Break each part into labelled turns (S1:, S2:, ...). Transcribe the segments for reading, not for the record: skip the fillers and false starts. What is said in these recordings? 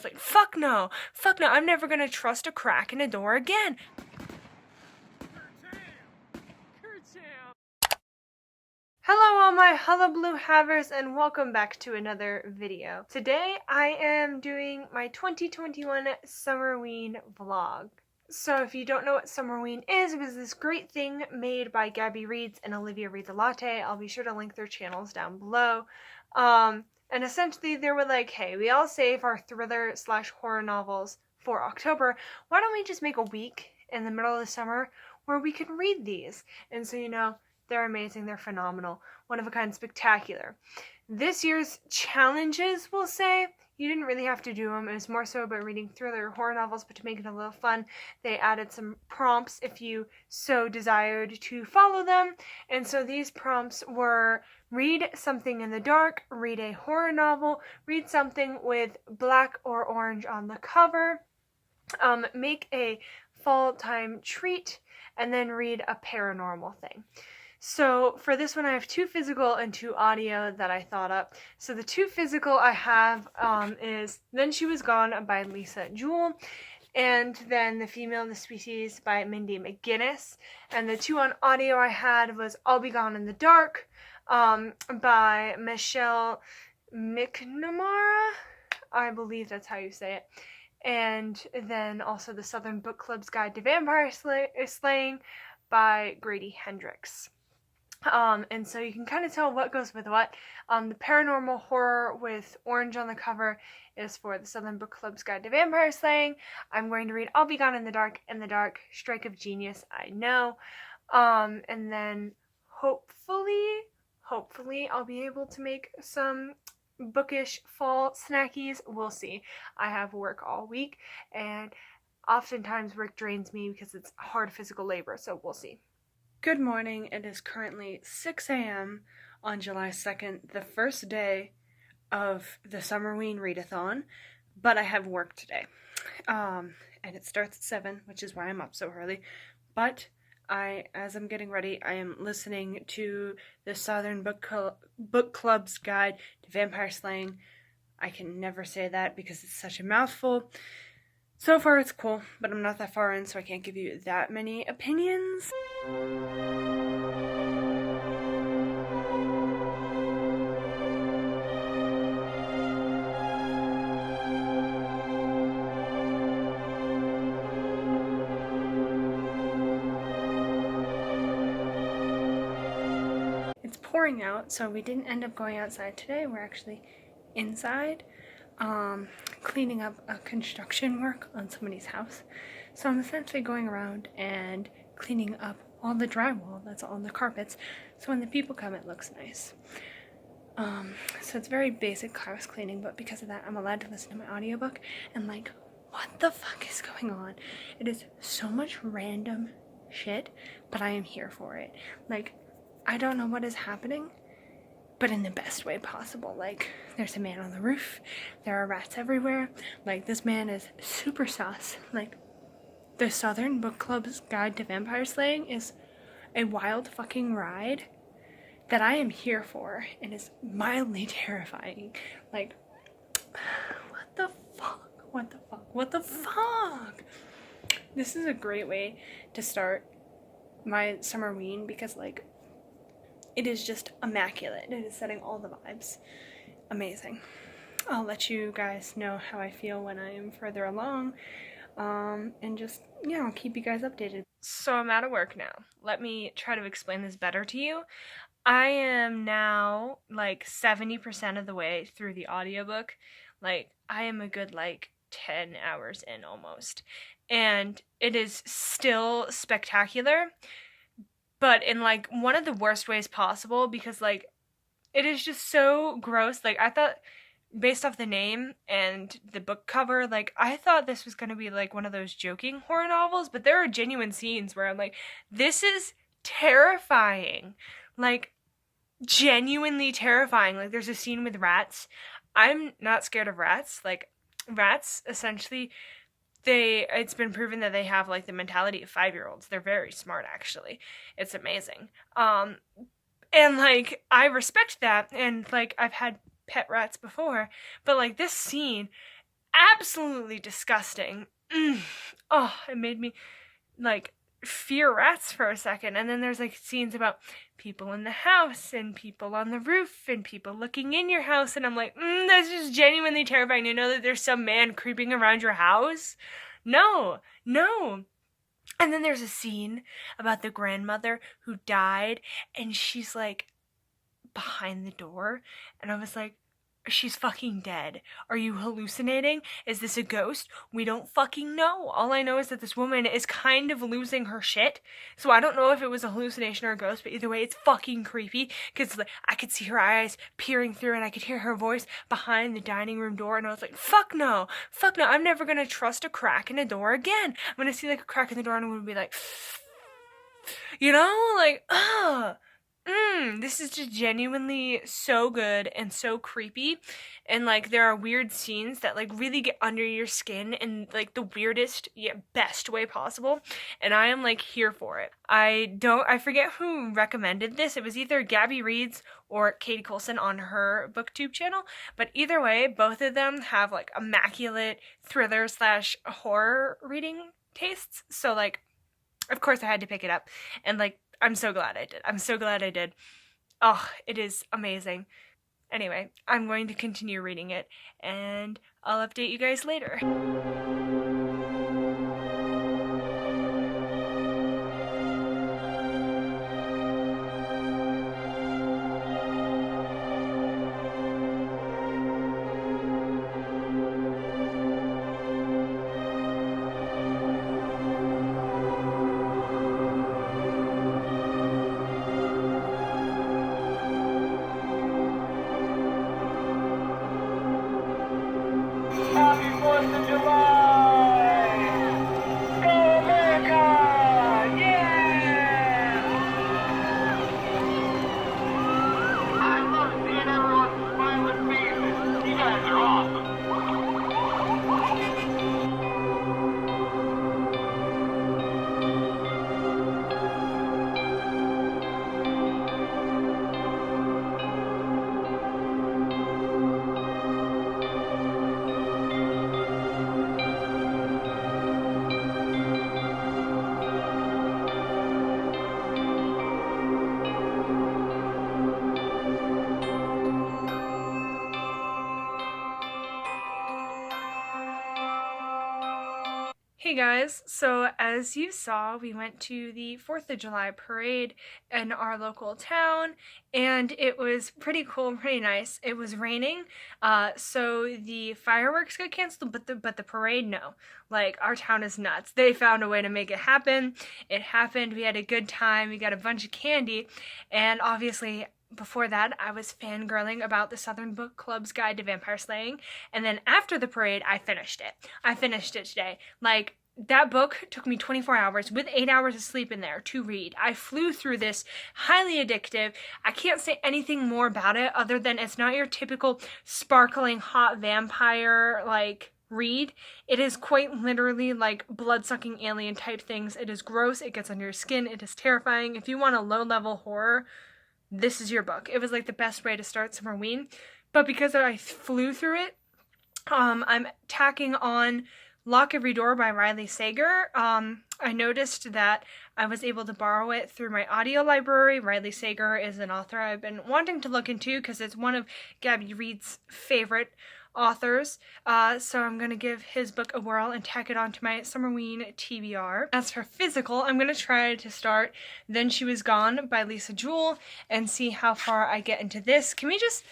S1: It's like, fuck no, I'm never gonna trust a crack in a door again. Hello all my hullabaloo havers and welcome back to another video. Today I am doing my 2021 Summerween vlog. So if you don't know what Summerween is, it was this great thing made by GabbyReads and Oliviareadsalatte. I'll be sure to link their channels down below. And essentially they were like, hey, we all save our thriller / horror novels for October. Why don't we just make a week in the middle of the summer where we can read these? And so, you know, they're amazing, they're phenomenal, one of a kind, spectacular. This year's challenges, we'll say, you didn't really have to do them. It was more so about reading thriller or horror novels, but to make it a little fun, they added some prompts if you so desired to follow them. And so these prompts were: read something in the dark, read a horror novel, read something with black or orange on the cover, make a fall time treat, and then read a paranormal thing. So for this one, I have 2 physical and 2 audio that I thought up. So the 2 physical I have is Then She Was Gone by Jewell, and then The Female in the Species by Mindy McGinnis. And the 2 on audio I had was I'll Be Gone in the Dark by Michelle McNamara. I believe that's how you say it. And then also The Southern Book Club's Guide to Vampire Slaying by Grady, Hendrix. And so you can kind of tell what goes with what. The paranormal horror with orange on the cover is for the Southern Book Club's Guide to Vampire Slaying. I'm going to read I'll Be Gone in the Dark, Strike of Genius, I know. And then hopefully I'll be able to make some bookish fall snackies. We'll see. I have work all week, and oftentimes work drains me because it's hard physical labor, so we'll see. Good morning. It is currently 6 a.m. on July 2nd, the first day of the Summerween Readathon, but I have work today. And it starts at 7, which is why I'm up so early. But as I'm getting ready, I am listening to the Southern Book Club's Guide to Vampire Slaying. I can never say that because it's such a mouthful. So far it's cool, but I'm not that far in, so I can't give you that many opinions. It's pouring out, so we didn't end up going outside today. We're actually inside. Cleaning up a construction work on somebody's house. So I'm essentially going around and cleaning up all the drywall that's on the carpets, so when the people come it looks nice. So it's very basic house cleaning, but because of that I'm allowed to listen to my audiobook, and like, what the fuck is going on? It is so much random shit, but I am here for it. Like, I don't know what is happening, but in the best way possible. Like, there's a man on the roof, there are rats everywhere, like, this man is super sus. Like, the Southern Book Club's Guide to Vampire Slaying is a wild fucking ride that I am here for, and is mildly terrifying. Like, what the fuck? This is a great way to start my Summerween, because, like, it is just immaculate. It is setting all the vibes. Amazing. I'll let you guys know how I feel when I am further along. And just, yeah, I'll keep you guys updated. So I'm out of work now. Let me try to explain this better to you. I am now like 70% of the way through the audiobook. Like, I am a good like 10 hours in almost. And it is still spectacular, but in like one of the worst ways possible, because like it is just so gross. Like, I thought, based off the name and the book cover, like, I thought this was gonna be like one of those joking horror novels, but there are genuine scenes where I'm like, this is terrifying. Like, genuinely terrifying. Like, there's a scene with rats. I'm not scared of rats. Like, rats, essentially, it's been proven that they have like the mentality of 5-year-olds. They're very smart, actually. It's amazing. And like, I respect that, and like, I've had pet rats before, but like, this scene absolutely disgusting. Oh, it made me like fear rats for a second. And then there's like scenes about people in the house and people on the roof and people looking in your house, and I'm like, that's just genuinely terrifying to know that there's some man creeping around your house. No. And then there's a scene about the grandmother who died, and she's like behind the door, and I was like, she's fucking dead. Are you hallucinating? Is this a ghost? We don't fucking know. All I know is that this woman is kind of losing her shit. So I don't know if it was a hallucination or a ghost, but either way, it's fucking creepy. Because like, I could see her eyes peering through, and I could hear her voice behind the dining room door. And I was like, fuck no. I'm never going to trust a crack in a door again. I'm going to see like a crack in the door, and I'm going to be like, you know, like, ugh. This is just genuinely so good and so creepy, and like there are weird scenes that like really get under your skin in like the weirdest yet best way possible, and I am like here for it. I forget who recommended this. It was either Gabby Reads or Katie Coulson on her booktube channel, but either way, both of them have like immaculate thriller / horror reading tastes, so like of course I had to pick it up, and like I'm so glad I did. Oh, it is amazing. Anyway, I'm going to continue reading it, and I'll update you guys later. Happy 4th of July! Go America! Yeah! I love seeing everyone's smiling faces. You guys are awesome. Hey guys, so as you saw, we went to the 4th of July parade in our local town, and it was pretty cool, pretty nice. It was raining, so the fireworks got canceled, but the parade, no. Like, our town is nuts. They found a way to make it happen. It happened. We had a good time. We got a bunch of candy, and obviously before that, I was fangirling about the Southern Book Club's Guide to Vampire Slaying, and then after the parade, I finished it. I finished it today. Like, that book took me 24 hours with 8 hours of sleep in there to read. I flew through this, highly addictive. I can't say anything more about it other than it's not your typical sparkling hot vampire, like, read. It is quite literally like blood-sucking alien type things. It is gross. It gets under your skin. It is terrifying. If you want a low-level horror, this is your book. It was like the best way to start Summerween. But because I flew through it, I'm tacking on Lock Every Door by Riley Sager. I noticed that I was able to borrow it through my audio library. Riley Sager is an author I've been wanting to look into because it's one of Gabby Reads' favorite authors. So I'm going to give his book a whirl and tack it onto my Summerween TBR. As for physical, I'm going to try to start Then She Was Gone by Jewell and see how far I get into this. Can we just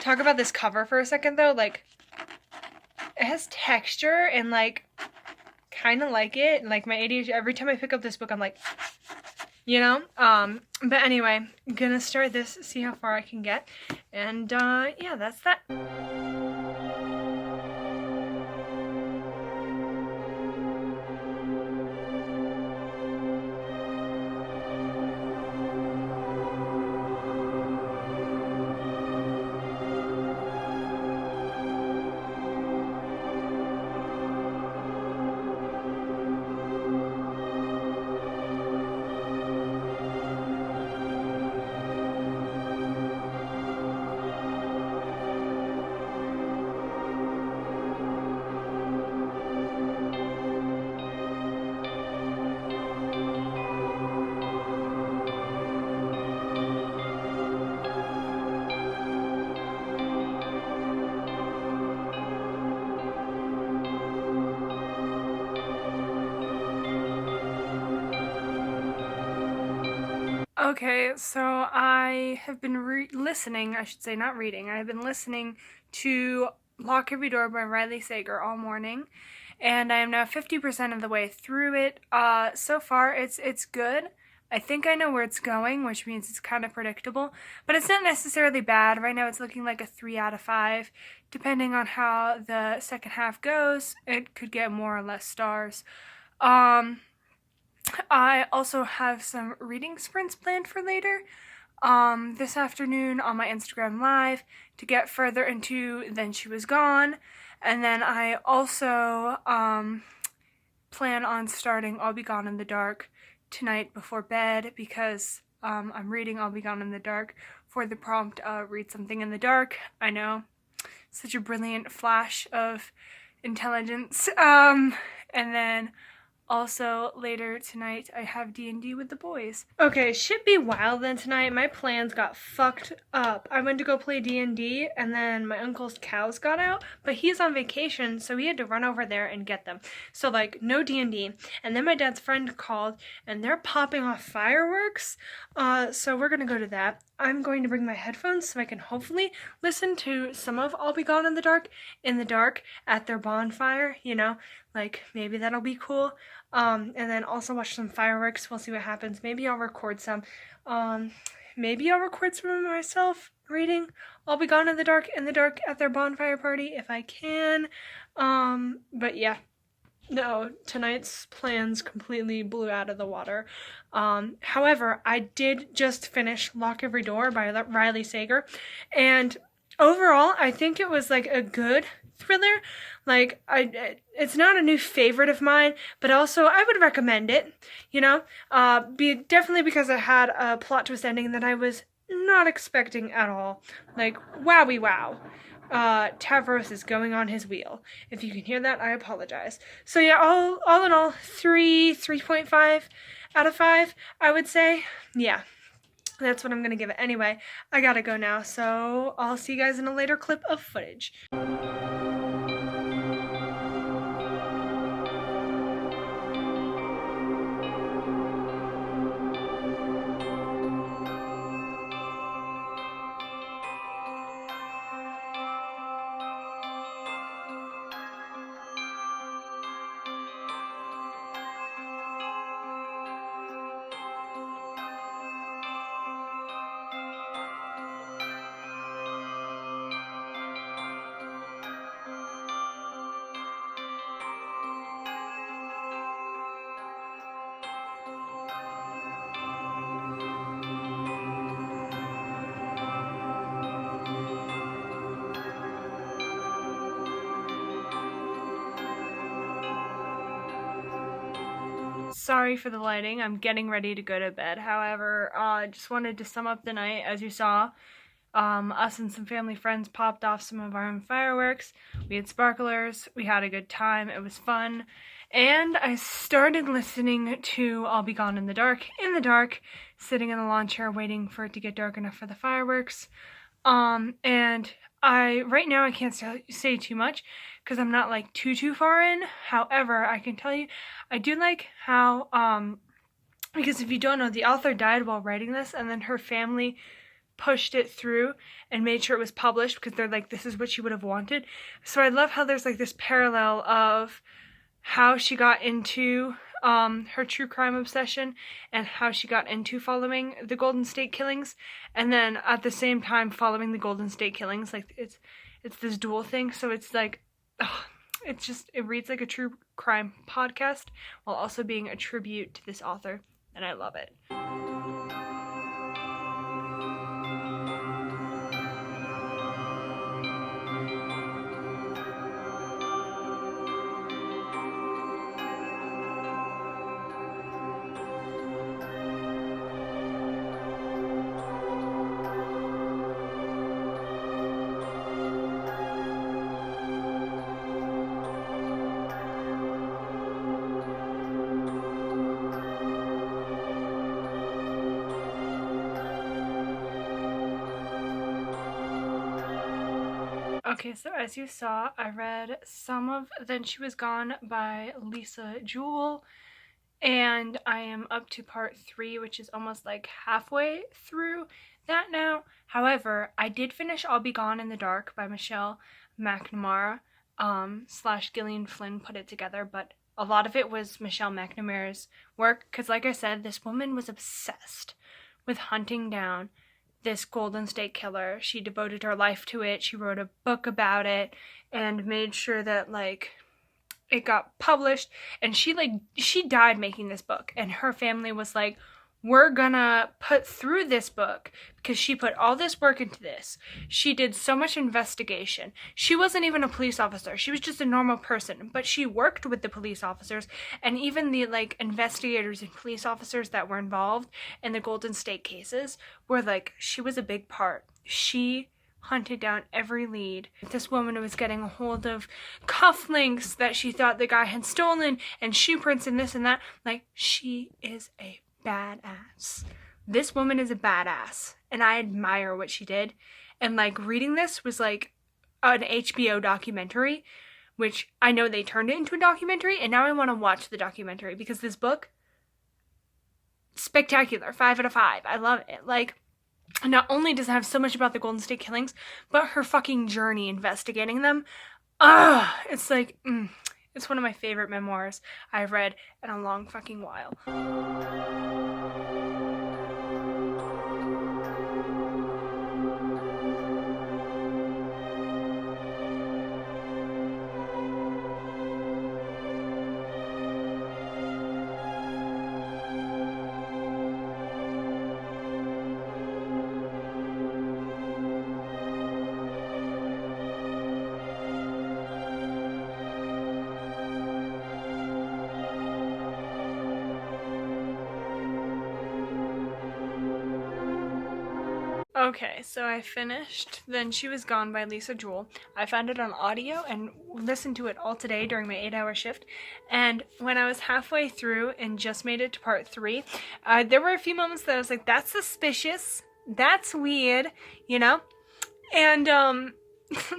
S1: talk about this cover for a second though? Like, it has texture and like kind of like it. Like my ADHD, every time I pick up this book, I'm like, you know? But anyway, I'm gonna start this, see how far I can get. And yeah, that's that. Okay, so I have been listening, I should say not reading, I have been listening to Lock Every Door by Riley Sager all morning, and I am now 50% of the way through it. So far it's good. I think I know where it's going, which means it's kind of predictable, but it's not necessarily bad. Right now it's looking like a 3 out of 5. Depending on how the second half goes, it could get more or less stars. I also have some reading sprints planned for later this afternoon on my Instagram Live to get further into Then She Was Gone. And then I also plan on starting I'll Be Gone in the Dark tonight before bed because I'm reading I'll Be Gone in the Dark for the prompt, read something in the dark. I know, such a brilliant flash of intelligence. And then also, later tonight, I have D&D with the boys. Okay, shit be wild then tonight. My plans got fucked up. I went to go play D&D, and then my uncle's cows got out, but he's on vacation, so we had to run over there and get them. So, like, no D&D. And then my dad's friend called, and they're popping off fireworks, so we're gonna go to that. I'm going to bring my headphones so I can hopefully listen to some of I'll Be Gone in the dark at their bonfire, you know? Like, maybe that'll be cool. And then also watch some fireworks. We'll see what happens. Maybe I'll record some. Maybe I'll record some of myself reading I'll Be Gone in the dark at their bonfire party if I can. But yeah. No, tonight's plans completely blew out of the water. However, I did just finish Lock Every Door by Riley Sager, and overall, I think it was like a good thriller. Like, it's not a new favorite of mine, but also I would recommend it, you know, definitely because it had a plot twist ending that I was not expecting at all. Like, wowie wow. Tavros is going on his wheel. If you can hear that, I apologize. So yeah, all in all, 3.5 out of 5, I would say. Yeah, that's what I'm gonna give it. Anyway, I gotta go now, so I'll see you guys in a later clip of footage. Sorry for the lighting, I'm getting ready to go to bed. However, just wanted to sum up the night. As you saw, us and some family friends popped off some of our own fireworks. We had sparklers, we had a good time, it was fun. And I started listening to I'll Be Gone in the dark, sitting in the lawn chair waiting for it to get dark enough for the fireworks. And right now I can't say too much because I'm not like too far in. However, I can tell you, I do like how, because if you don't know, the author died while writing this, and then her family pushed it through and made sure it was published because they're like, this is what she would have wanted. So I love how there's like this parallel of how she got into her true crime obsession and how she got into following the Golden State Killings, and then at the same time following the Golden State Killings. Like, it's this dual thing. So it's like, it reads like a true crime podcast while also being a tribute to this author, and I love it. Okay, so as you saw, I read some of Then She Was Gone by Jewell,
S2: and I am up to part 3, which is almost like halfway through that now. However, I did finish I'll Be Gone in the Dark by Michelle McNamara, / Gillian Flynn put it together, but a lot of it was Michelle McNamara's work, because like I said, this woman was obsessed with hunting down this Golden State Killer. She devoted her life to it. She wrote a book about it and made sure that like it got published, and she died making this book, and her family was like, we're gonna put through this book because she put all this work into this. She did so much investigation. She wasn't even a police officer. She was just a normal person, but she worked with the police officers and even the like investigators and police officers that were involved in the Golden State cases were like, she was a big part. She hunted down every lead. This woman was getting a hold of cufflinks that she thought the guy had stolen and shoe prints and this and that. Like, she is a badass. This woman is a badass, and I admire what she did. And like, reading this was like an HBO documentary, which I know they turned it into a documentary, and now I want to watch the documentary because this book, spectacular. 5 out of 5. I love it. Like, not only does it have so much about the Golden State Killings, but her fucking journey investigating them. It's like, it's one of my favorite memoirs I've read in a long fucking while. Okay, so I finished Then She Was Gone by Lisa Jewell. I found it on audio and listened to it all today during my 8-hour shift. And when I was halfway through and just made it to part 3, there were a few moments that I was like, that's suspicious. That's weird, you know? And,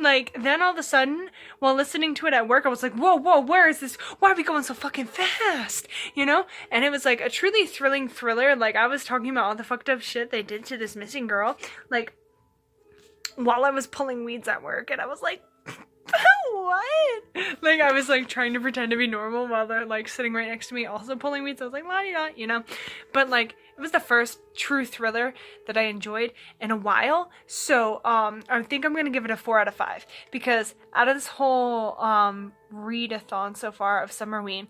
S2: like, then all of a sudden, while listening to it at work, I was like, whoa, where is this? Why are we going so fucking fast? You know? And it was like a truly thrilling thriller. Like, I was talking about all the fucked up shit they did to this missing girl, like, while I was pulling weeds at work, and I was like, what? Like, I was like trying to pretend to be normal while they're like sitting right next to me also pulling weeds. I was like, la-di-da, you know? But like, it was the first true thriller that I enjoyed in a while. So I think I'm gonna give it a 4 out of 5, because out of this whole readathon so far of Summerween,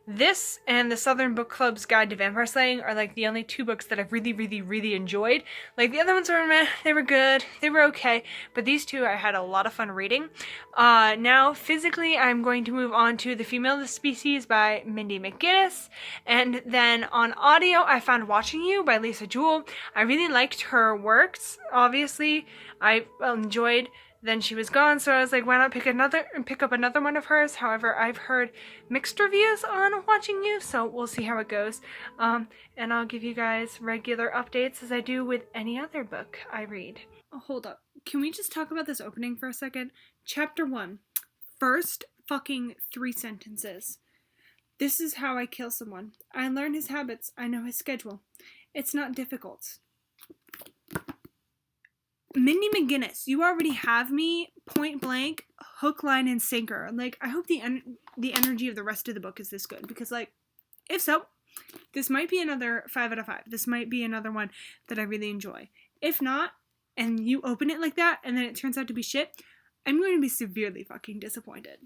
S2: this and the Southern Book Club's Guide to Vampire Slaying are like the only 2 books that I've really enjoyed. Like, the other ones were meh, they were good, they were okay, but these 2 I had a lot of fun reading. Now, physically, I'm going to move on to The Female of the Species by Mindy McGinnis, and then on audio, I found Watching You by Lisa Jewell. I really liked her works, obviously. I enjoyed Then She Was Gone, so I was like, why not pick up another one of hers? However, I've heard mixed reviews on Watching You, so we'll see how it goes. And I'll give you guys regular updates as I do with any other book I read. Oh, hold up. Can we just talk about this opening for a second? Chapter 1. First fucking 3 sentences. This is how I kill someone. I learn his habits. I know his schedule. It's not difficult. Mindy McGinnis, you already have me point blank, hook, line, and sinker. Like, I hope the energy of the rest of the book is this good, because, like, if so, this might be another 5 out of 5. This might be another one that I really enjoy. If not, and you open it like that, and then it turns out to be shit, I'm going to be severely fucking disappointed.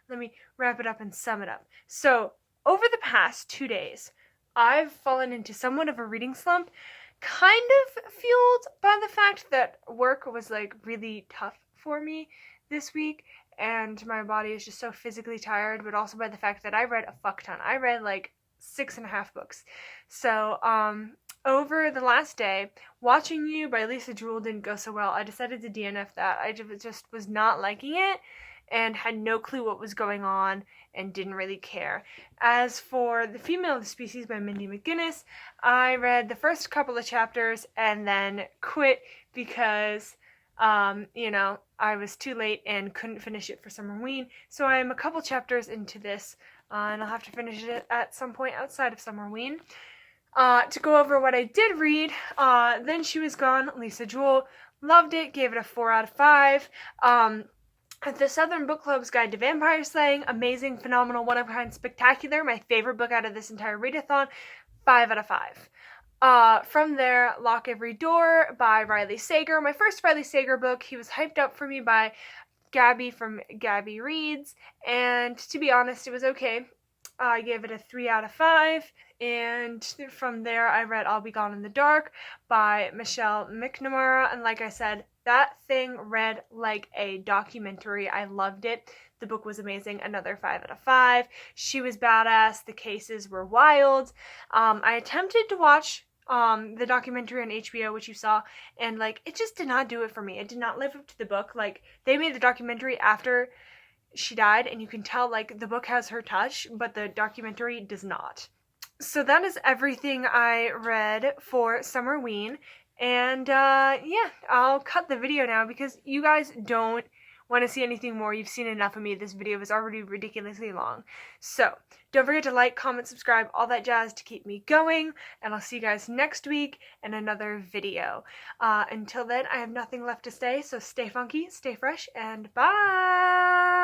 S1: Let me wrap it up and sum it up. So, over the past 2 days, I've fallen into somewhat of a reading slump, kind of fueled by the fact that work was like really tough for me this week, and my body is just so physically tired, but also by the fact that I read a fuck ton. I read like 6.5 books. So, over the last day, Watching You by Lisa Jewell didn't go so well. I decided to DNF that. I just was not liking it. and had no clue what was going on and didn't really care. As for The Female of the Species by Mindy McGinnis, I read the first couple of chapters and then quit because I was too late and couldn't finish it for Summerween. So I'm a couple chapters into this, and I'll have to finish it at some point outside of Summerween. To go over what I did read, Then She Was Gone, Lisa Jewell. Loved it, gave it a 4 out of 5. The Southern Book Club's Guide to Vampire Slaying, amazing, phenomenal, one-of-a-kind, spectacular. My favorite book out of this entire readathon, 5 out of 5. From there, Lock Every Door by Riley Sager. My first Riley Sager book. He was hyped up for me by Gabby from Gabby Reads, and to be honest, it was okay. I gave it a 3 out of 5, and from there I read I'll Be Gone in the Dark by Michelle McNamara, and like I said, that thing read like a documentary. I loved it. The book was amazing. Another 5 out of 5. She was badass. The cases were wild. I attempted to watch the documentary on HBO, which you saw, and it just did not do it for me. It did not live up to the book. They made the documentary after she died, and you can tell the book has her touch, but the documentary does not. So that is everything I read for Summerween, and yeah, I'll cut the video now because you guys don't want to see anything more. You've seen enough of me. This video is already ridiculously long. So don't forget to like, comment, subscribe, all that jazz to keep me going, and I'll see you guys next week in another video. Until then, I have nothing left to say, so stay funky, stay fresh, and bye!